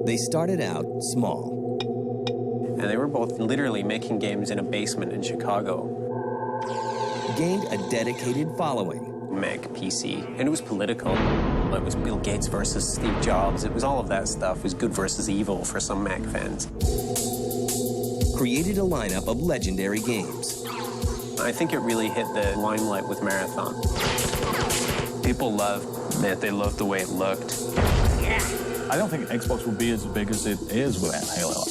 They started out small. And they were both literally making games in a basement in Chicago. Gained a dedicated following. Mac PC, and it was political. It was Bill Gates versus Steve Jobs. It was all of that stuff. It was good versus evil for some Mac fans. Created a lineup of legendary games. I think it really hit the limelight with Marathon. People loved it. They loved the way it looked. I don't think Xbox will be as big as it is without Halo.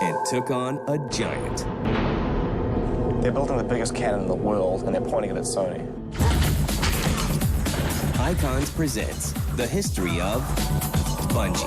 And took on a giant. They're building the biggest cannon in the world, and they're pointing it at Sony. Icons presents the history of Bungie.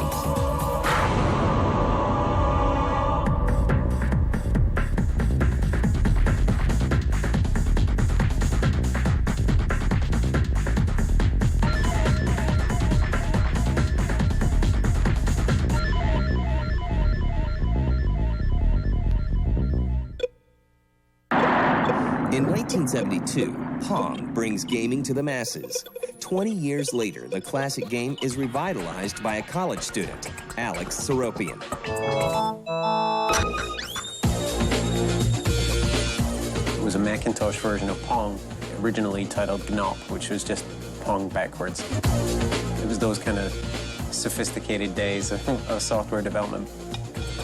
In 1972, Pong brings gaming to the masses. 20 years later, the classic game is revitalized by a college student, Alex Seropian. It was a Macintosh version of Pong, originally titled Gnop, which was just Pong backwards. It was those kind of sophisticated days of software development.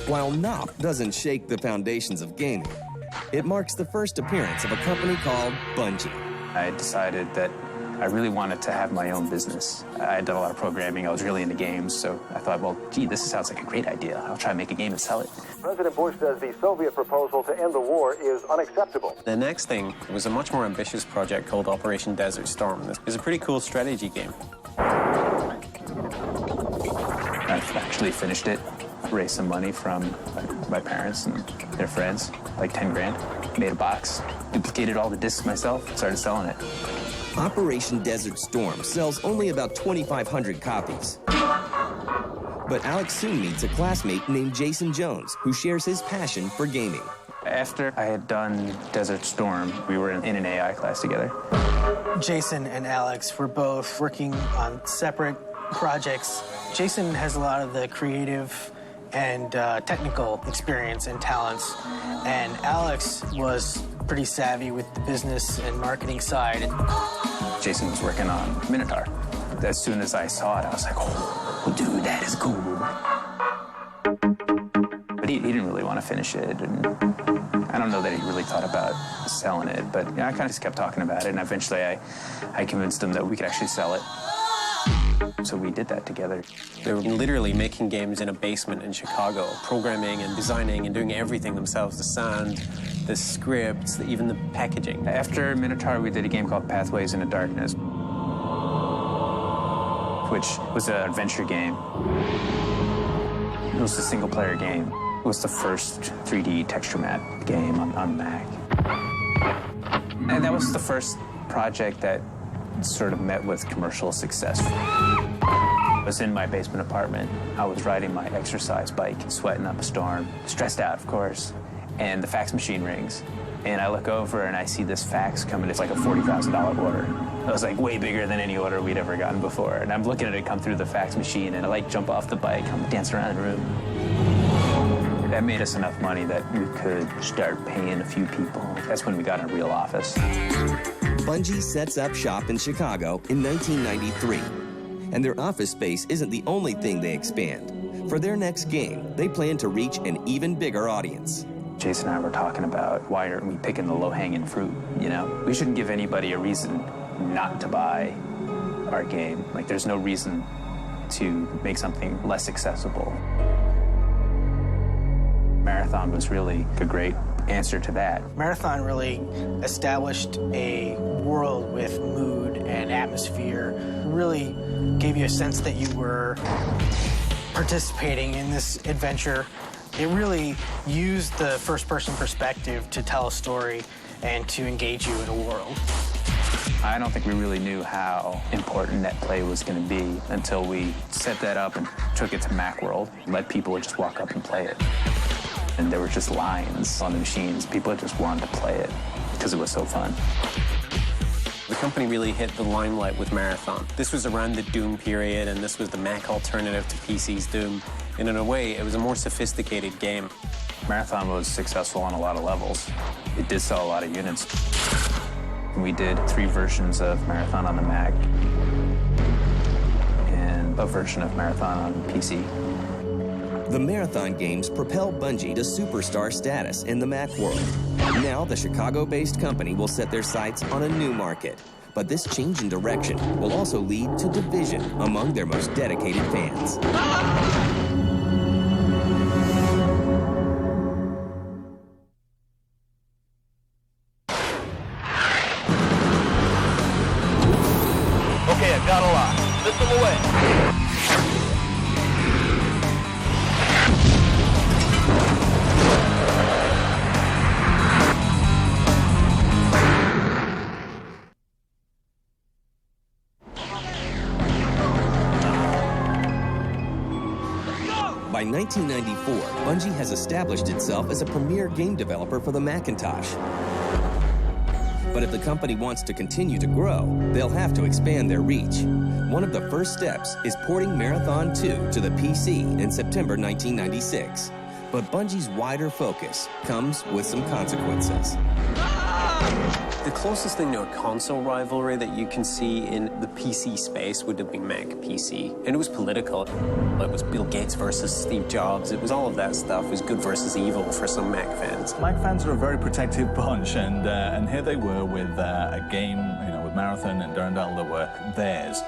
While Gnop doesn't shake the foundations of gaming, it marks the first appearance of a company called Bungie. I decided that I really wanted to have my own business. I had done a lot of programming. I was really into games, so I thought, well, gee, this sounds like a great idea. I'll try and make a game and sell it. President Bush says the Soviet proposal to end the war is unacceptable. The next thing was a much more ambitious project called Operation Desert Storm. This is a pretty cool strategy game. I've actually finished it, raised some money from my parents and their friends, like 10 grand. Made a box, duplicated all the discs myself, started selling it. Operation Desert Storm sells only about 2,500 copies. But Alex soon meets a classmate named Jason Jones, who shares his passion for gaming. After I had done Desert Storm, we were in an AI class together. Jason and Alex were both working on separate projects. Jason has a lot of the creative and technical experience and talents, and Alex was pretty savvy with the business and marketing side. Jason was working on Minotaur. As soon as I saw it, I was like, oh, dude, that is cool. But he didn't really want to finish it, and I don't know that he really thought about selling it, but I kind of just kept talking about it, and eventually I convinced him that we could actually sell it. So we did that together. They were literally making games in a basement in Chicago, programming and designing and doing everything themselves, the sound, the scripts, even the packaging. After Minotaur, we did a game called Pathways into Darkness, which was an adventure game. It was a single-player game. It was the first 3D texture map game on Mac. And that was the first project that sort of met with commercial success. I was in my basement apartment. I was riding my exercise bike, sweating up a storm, stressed out, of course, and the fax machine rings. And I look over and I see this fax coming. It's like a $40,000 order. It was like way bigger than any order we'd ever gotten before. And I'm looking at it come through the fax machine, and I like jump off the bike, I'm dancing around the room. That made us enough money that we could start paying a few people. That's when we got a real office. Bungie sets up shop in Chicago in 1993. And their office space isn't the only thing they expand. For their next game, they plan to reach an even bigger audience. Jason and I were talking about, why aren't we picking the low-hanging fruit, you know? We shouldn't give anybody a reason not to buy our game. Like, there's no reason to make something less accessible. Marathon was really a great answer to that. Marathon really established a world with mood and atmosphere, really gave you a sense that you were participating in this adventure. It really used the first-person perspective to tell a story and to engage you in a world. I don't think we really knew how important net play was going to be until we set that up and took it to Macworld, let people just walk up and play it. And there were just lines on the machines. People just wanted to play it because it was so fun. The company really hit the limelight with Marathon. This was around the Doom period, and this was the Mac alternative to PC's Doom. And in a way, it was a more sophisticated game. Marathon was successful on a lot of levels. It did sell a lot of units. We did 3 versions of Marathon on the Mac and a version of Marathon on PC. The Marathon games propel Bungie to superstar status in the Mac world. Now, the Chicago-based company will set their sights on a new market. But this change in direction will also lead to division among their most dedicated fans. Okay, I've got a lot. System away. By 1994, Bungie has established itself as a premier game developer for the Macintosh. But if the company wants to continue to grow, they'll have to expand their reach. One of the first steps is porting Marathon 2 to the PC in September 1996. But Bungie's wider focus comes with some consequences. The closest thing to a console rivalry that you can see in the PC space would have been Mac PC. And it was political. It was Bill Gates versus Steve Jobs. It was all of that stuff. It was good versus evil for some Mac fans. Mac fans are a very protective bunch, and here they were with a game, with Marathon and Durandal that were theirs.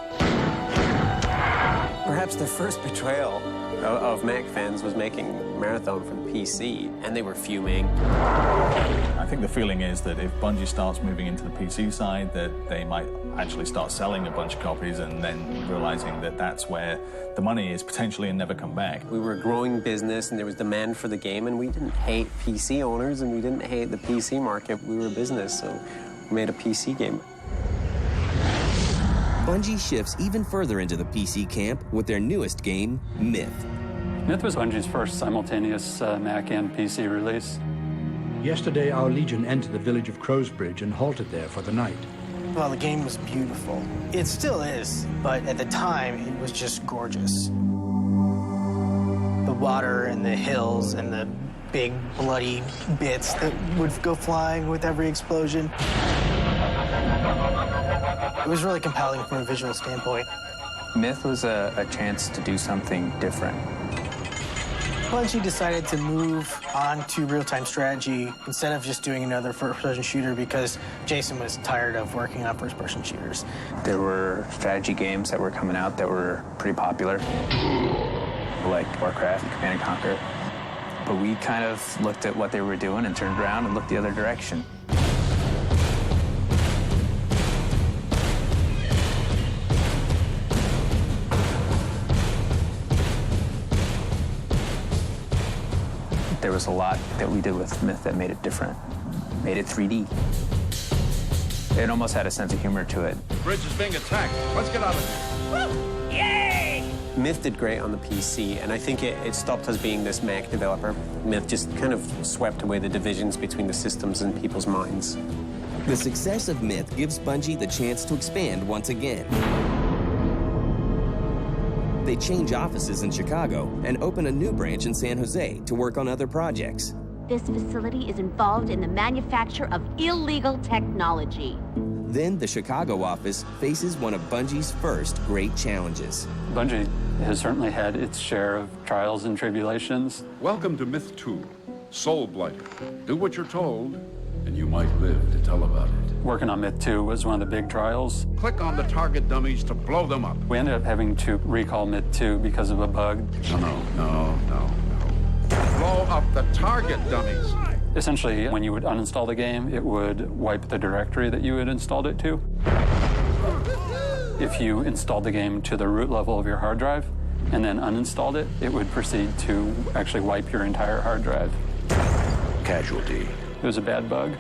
Perhaps the first betrayal of Mac fans was making Marathon for the PC, and they were fuming. I think the feeling is that if Bungie starts moving into the PC side, that they might actually start selling a bunch of copies and then realizing that that's where the money is potentially and never come back. We were a growing business, and there was demand for the game, and we didn't hate PC owners, and we didn't hate the PC market. We were a business, so we made a PC game. Bungie shifts even further into the PC camp with their newest game, Myth. Myth was Bungie's first simultaneous Mac and PC release. Yesterday, our Legion entered the village of Crowsbridge and halted there for the night. Well, the game was beautiful. It still is, but at the time, it was just gorgeous. The water and the hills and the big bloody bits that would go flying with every explosion. It was really compelling from a visual standpoint. Myth was a chance to do something different. Bungie decided to move on to real-time strategy instead of just doing another first-person shooter because Jason was tired of working on first-person shooters. There were strategy games that were coming out that were pretty popular, like Warcraft and Command & Conquer. But we kind of looked at what they were doing and turned around and looked the other direction. There was a lot that we did with Myth that made it different, made it 3D. It almost had a sense of humor to it. Bridge is being attacked. Let's get out of here. Yay! Myth did great on the PC, and I think it stopped us being this Mac developer. Myth just kind of swept away the divisions between the systems and people's minds. The success of Myth gives Bungie the chance to expand once again. They change offices in Chicago and open a new branch in San Jose to work on other projects. This facility is involved in the manufacture of illegal technology. Then the Chicago office faces one of Bungie's first great challenges. Bungie has certainly had its share of trials and tribulations. Welcome to Myth 2, Soul Blighter. Do what you're told, and you might live to tell about it. Working on Myth 2 was one of the big trials. Click on the target dummies to blow them up. We ended up having to recall Myth 2 because of a bug. No. Blow up the target dummies. Essentially, when you would uninstall the game, it would wipe the directory that you had installed it to. If you installed the game to the root level of your hard drive and then uninstalled it, it would proceed to actually wipe your entire hard drive. Casualty. It was a bad bug.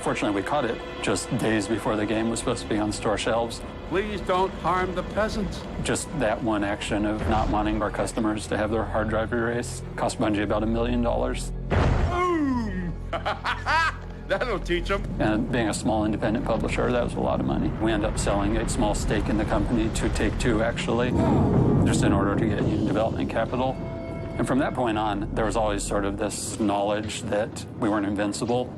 Fortunately, we caught it just days before the game was supposed to be on store shelves. Please don't harm the peasants. Just that one action of not wanting our customers to have their hard drive erased cost Bungie about $1 million. Boom! That'll teach them. And being a small independent publisher, that was a lot of money. We ended up selling a small stake in the company to Take-Two, actually, just in order to get development capital. And from that point on, there was always sort of this knowledge that we weren't invincible,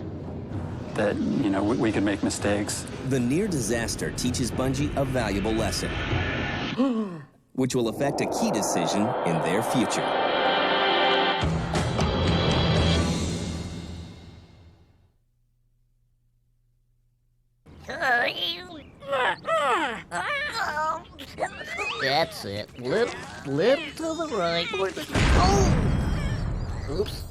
that, we could make mistakes. The near disaster teaches Bungie a valuable lesson, which will affect a key decision in their future. That's it. Little to the right. Oh! Oops.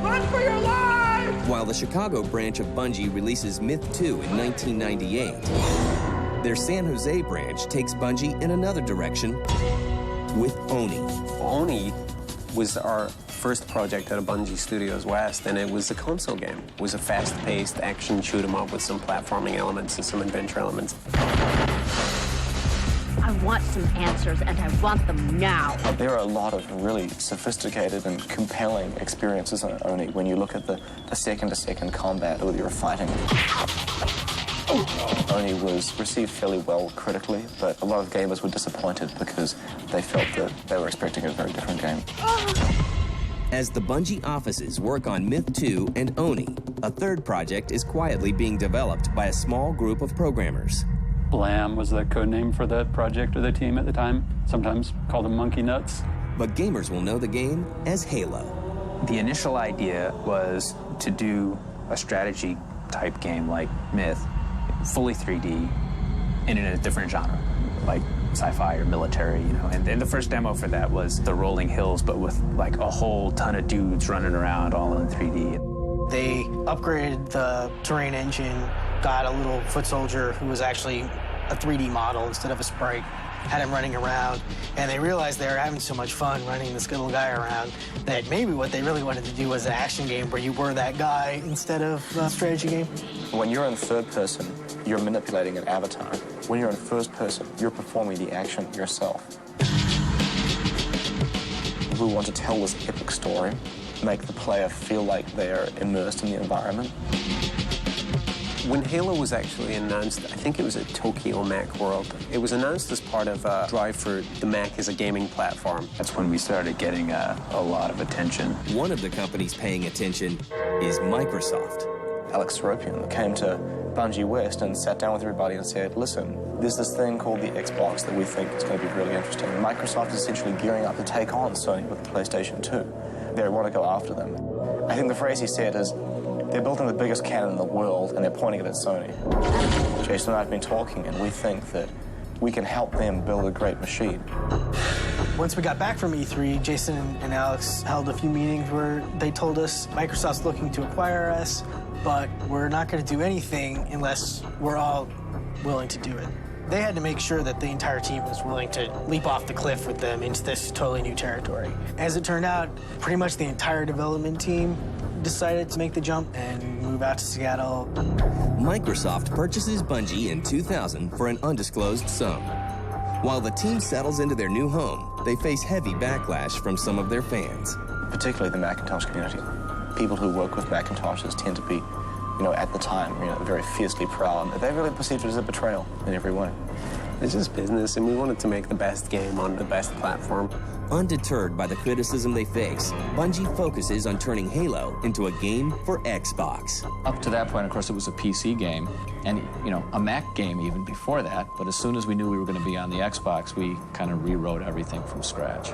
Run for your life! While the Chicago branch of Bungie releases Myth 2 in 1998, their San Jose branch takes Bungie in another direction with Oni. Oni was our first project out of Bungie Studios West, and it was a console game. It was a fast-paced action shoot-'em-up with some platforming elements and some adventure elements. I want some answers, and I want them now. There are a lot of really sophisticated and compelling experiences in Oni when you look at the second-to-second combat that you're fighting. Oni was received fairly well critically, but a lot of gamers were disappointed because they felt that they were expecting a very different game. As the Bungie offices work on Myth 2 and Oni, a third project is quietly being developed by a small group of programmers. Blam was the code name for the project or the team at the time, sometimes called them Monkey Nuts. But gamers will know the game as Halo. The initial idea was to do a strategy type game like Myth, fully 3D, and in a different genre, like sci-fi or military, And the first demo for that was the rolling hills, but with like a whole ton of dudes running around all in 3D. They upgraded the terrain engine, got a little foot soldier who was actually a 3D model instead of a sprite, had him running around, and they realized they were having so much fun running this little guy around that maybe what they really wanted to do was an action game where you were that guy instead of a strategy game. When you're in third person, you're manipulating an avatar. When you're in first person, you're performing the action yourself. We want to tell this epic story, make the player feel like they're immersed in the environment. When Halo was actually announced, I think it was at Tokyo Mac World. It was announced as part of a drive for the Mac as a gaming platform. That's when we started getting a lot of attention. One of the companies paying attention is Microsoft. Alex Seropian came to Bungie West and sat down with everybody and said, listen, there's this thing called the Xbox that we think is going to be really interesting. Microsoft is essentially gearing up to take on Sony with the PlayStation 2. They want to go after them. I think the phrase he said is, they're building the biggest cannon in the world and they're pointing it at Sony. Jason and I have been talking and we think that we can help them build a great machine. Once we got back from E3, Jason and Alex held a few meetings where they told us Microsoft's looking to acquire us, but we're not going to do anything unless we're all willing to do it. They had to make sure that the entire team was willing to leap off the cliff with them into this totally new territory. As it turned out, pretty much the entire development team decided to make the jump and move out to Seattle. Microsoft purchases Bungie in 2000 for an undisclosed sum. While the team settles into their new home, they face heavy backlash from some of their fans. Particularly the Macintosh community. People who work with Macintoshes tend to be, at the time, very fiercely proud. They really perceived it as a betrayal in every way. It's just business, and we wanted to make the best game on the best platform. Undeterred by the criticism they face, Bungie focuses on turning Halo into a game for Xbox. Up to that point, of course, it was a PC game, and, a Mac game even before that. But as soon as we knew we were going to be on the Xbox, we kind of rewrote everything from scratch.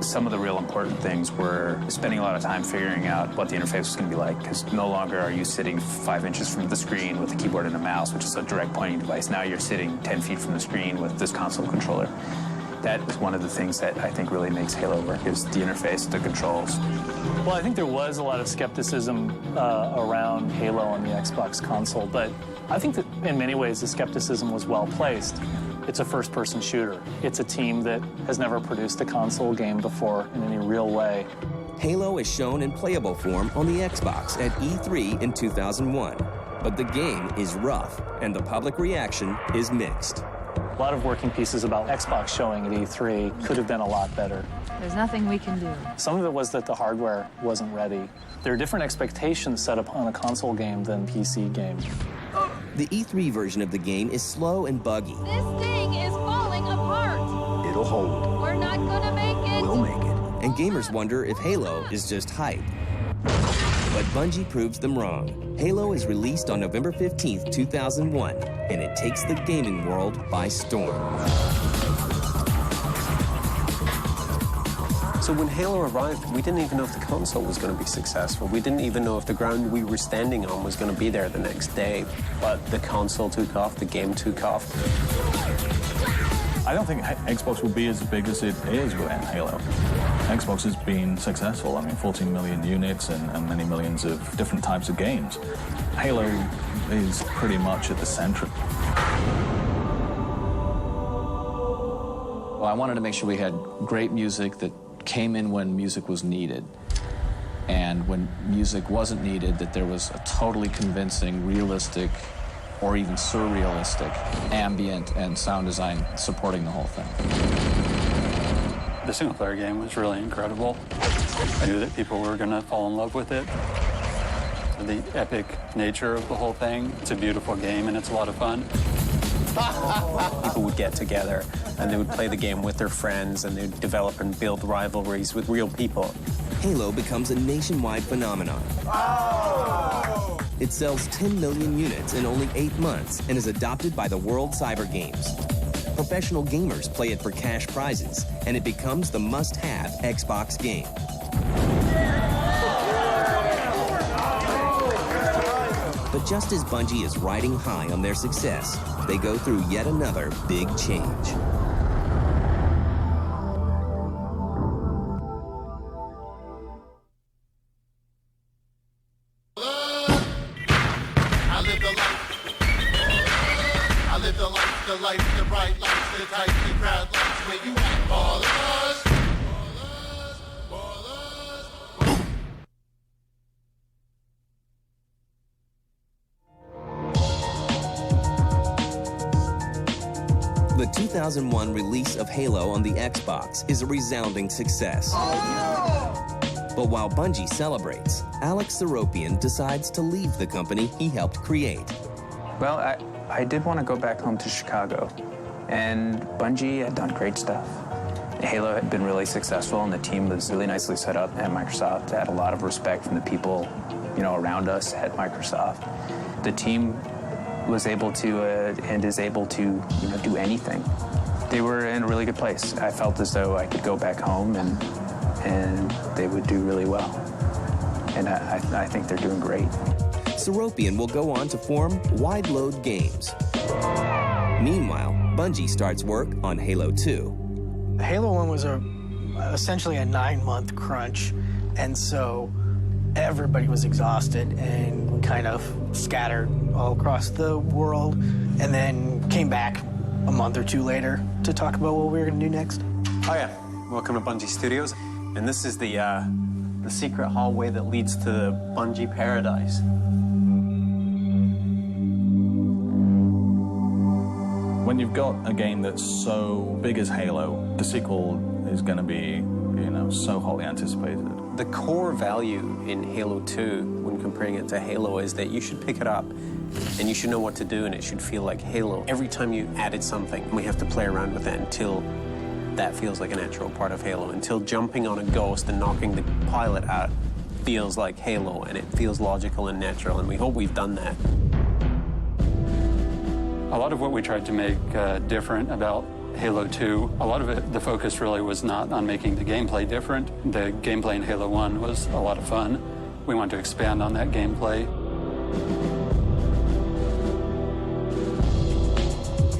Some of the real important things were spending a lot of time figuring out what the interface was going to be like, because no longer are you sitting 5 inches from the screen with a keyboard and a mouse, which is a direct pointing device. Now you're sitting 10 feet from the screen with this console controller. That is one of the things that I think really makes Halo work, is the interface, the controls. Well, I think there was a lot of skepticism around Halo on the Xbox console, but I think that in many ways the skepticism was well placed. It's a first-person shooter. It's a team that has never produced a console game before in any real way. Halo is shown in playable form on the Xbox at E3 in 2001, but the game is rough and the public reaction is mixed. A lot of working pieces about Xbox showing at E3 could have been a lot better. There's nothing we can do. Some of it was that the hardware wasn't ready. There are different expectations set up on a console game than PC game. The E3 version of the game is slow and buggy. This thing is falling apart. It'll hold. We're not gonna make it. We'll make it. And gamers wonder if Halo is just hype. But Bungie proves them wrong. Halo is released on November 15th, 2001, and it takes the gaming world by storm. So when Halo arrived, we didn't even know if the console was going to be successful. We didn't even know if the ground we were standing on was going to be there the next day. But the console took off, the game took off. I don't think Xbox will be as big as it is without Halo. Xbox has been successful. I mean, 14 million units and many millions of different types of games. Halo is pretty much at the center. Well, I wanted to make sure we had great music that came in when music was needed. And when music wasn't needed, that there was a totally convincing, realistic, or even surrealistic ambient and sound design supporting the whole thing. The single-player game was really incredible. I knew that people were going to fall in love with it. The epic nature of the whole thing. It's a beautiful game, and it's a lot of fun. People would get together, and they would play the game with their friends, and they'd develop and build rivalries with real people. Halo becomes a nationwide phenomenon. Oh! It sells 10 million units in only 8 months and is adopted by the World Cyber Games. Professional gamers play it for cash prizes, and it becomes the must-have Xbox game. But just as Bungie is riding high on their success, they go through yet another big change. The 2001 release of Halo on the Xbox is a resounding success. But while Bungie celebrates, Alex Seropian decides to leave the company he helped create. Well, I did want to go back home to Chicago, and Bungie had done great stuff. Halo had been really successful, and the team was really nicely set up at Microsoft. I had a lot of respect from the people, around us at Microsoft. The team was able to and is able to do anything. They were in a really good place. I felt as though I could go back home and they would do really well. And I think they're doing great. Seropian will go on to form Wide Load Games. Meanwhile, Bungie starts work on Halo 2. Halo 1 was essentially a 9-month crunch, and so everybody was exhausted and kind of scattered all across the world, and then came back a month or two later to talk about what we were going to do next. Oh yeah, welcome to Bungie Studios. And this is the secret hallway that leads to the Bungie paradise. When you've got a game that's so big as Halo, the sequel is going to be, so hotly anticipated. The core value in Halo 2, when comparing it to Halo, is that you should pick it up and you should know what to do, and it should feel like Halo. Every time you added something, we have to play around with that until that feels like a natural part of Halo, until jumping on a ghost and knocking the pilot out feels like Halo, and it feels logical and natural, and we hope we've done that. A lot of what we tried to make different about Halo 2, a lot of it, the focus really was not on making the gameplay different. The gameplay in Halo 1 was a lot of fun. We wanted to expand on that gameplay.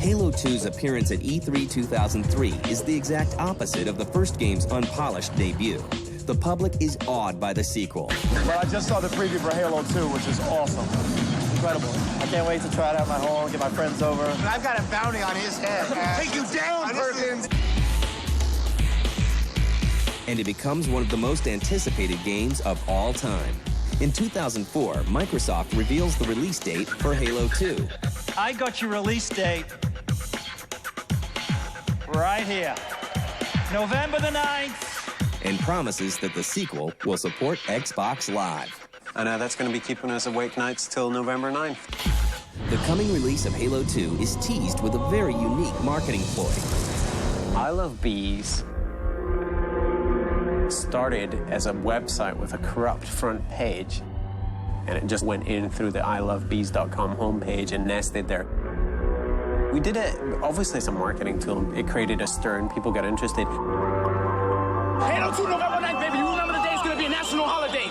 Halo 2's appearance at E3 2003 is the exact opposite of the first game's unpolished debut. The public is awed by the sequel. Well, I just saw the preview for Halo 2, which is awesome. Incredible. I can't wait to try it out at my home, get my friends over. And I've got a bounty on his head. Take you down, Perkins! And it becomes one of the most anticipated games of all time. In 2004, Microsoft reveals the release date for Halo 2. I got your release date right here. November the 9th. And promises that the sequel will support Xbox Live. And that's going to be keeping us awake nights till November 9th. The coming release of Halo 2 is teased with a very unique marketing ploy. I Love Bees started as a website with a corrupt front page, and it just went in through the ilovebees.com homepage and nested there. We did it, obviously it's a marketing tool. It created a stir and people got interested. Halo 2 November 9th, baby. You remember the day it's going to be a national holiday.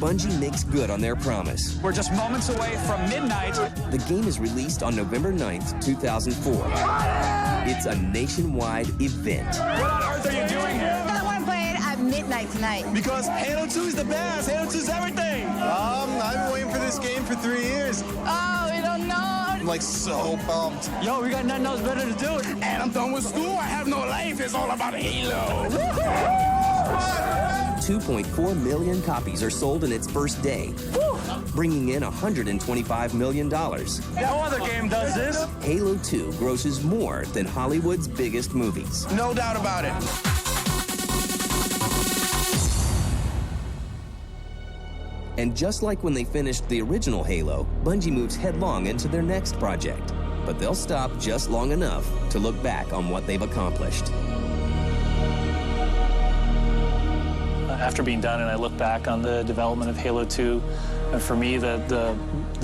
Bungie makes good on their promise. We're just moments away from midnight. The game is released on November 9th, 2004. It's a nationwide event. What on earth are you doing here? I want to play it at midnight tonight. Because Halo 2 is the best. Halo 2 is everything. I've been waiting for this game for 3 years. Oh, we don't know. I'm like so pumped. Yo, we got nothing else better to do. And I'm done with school. I have no life. It's all about Halo. 2.4 million copies are sold in its first day, bringing in $125 million. No other game does this. Halo 2 grosses more than Hollywood's biggest movies. No doubt about it. And just like when they finished the original Halo, Bungie moves headlong into their next project. But they'll stop just long enough to look back on what they've accomplished. After being done, and I look back on the development of Halo 2, and for me, the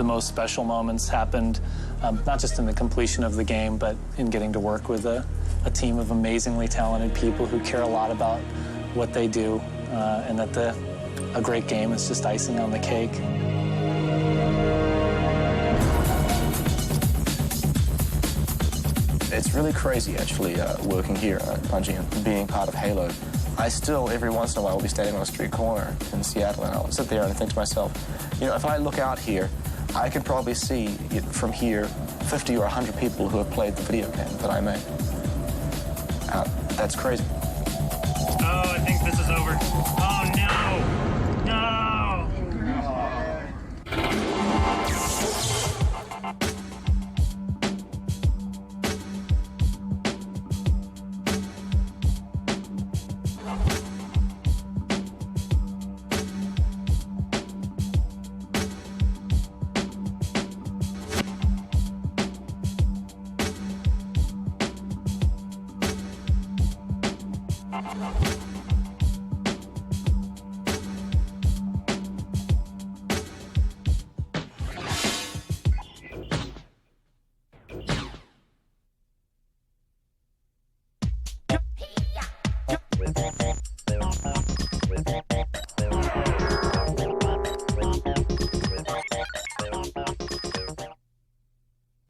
most special moments happened not just in the completion of the game, but in getting to work with a team of amazingly talented people who care a lot about what they do, and that a great game is just icing on the cake. It's really crazy, actually, working here at Bungie and being part of Halo. I still, every once in a while, will be standing on a street corner in Seattle, and I'll sit there and think to myself, you know, if I look out here, I could probably see from here 50 or 100 people who have played the video game that I made. That's crazy. Oh, I think this is over. Oh, no. No. Thank you.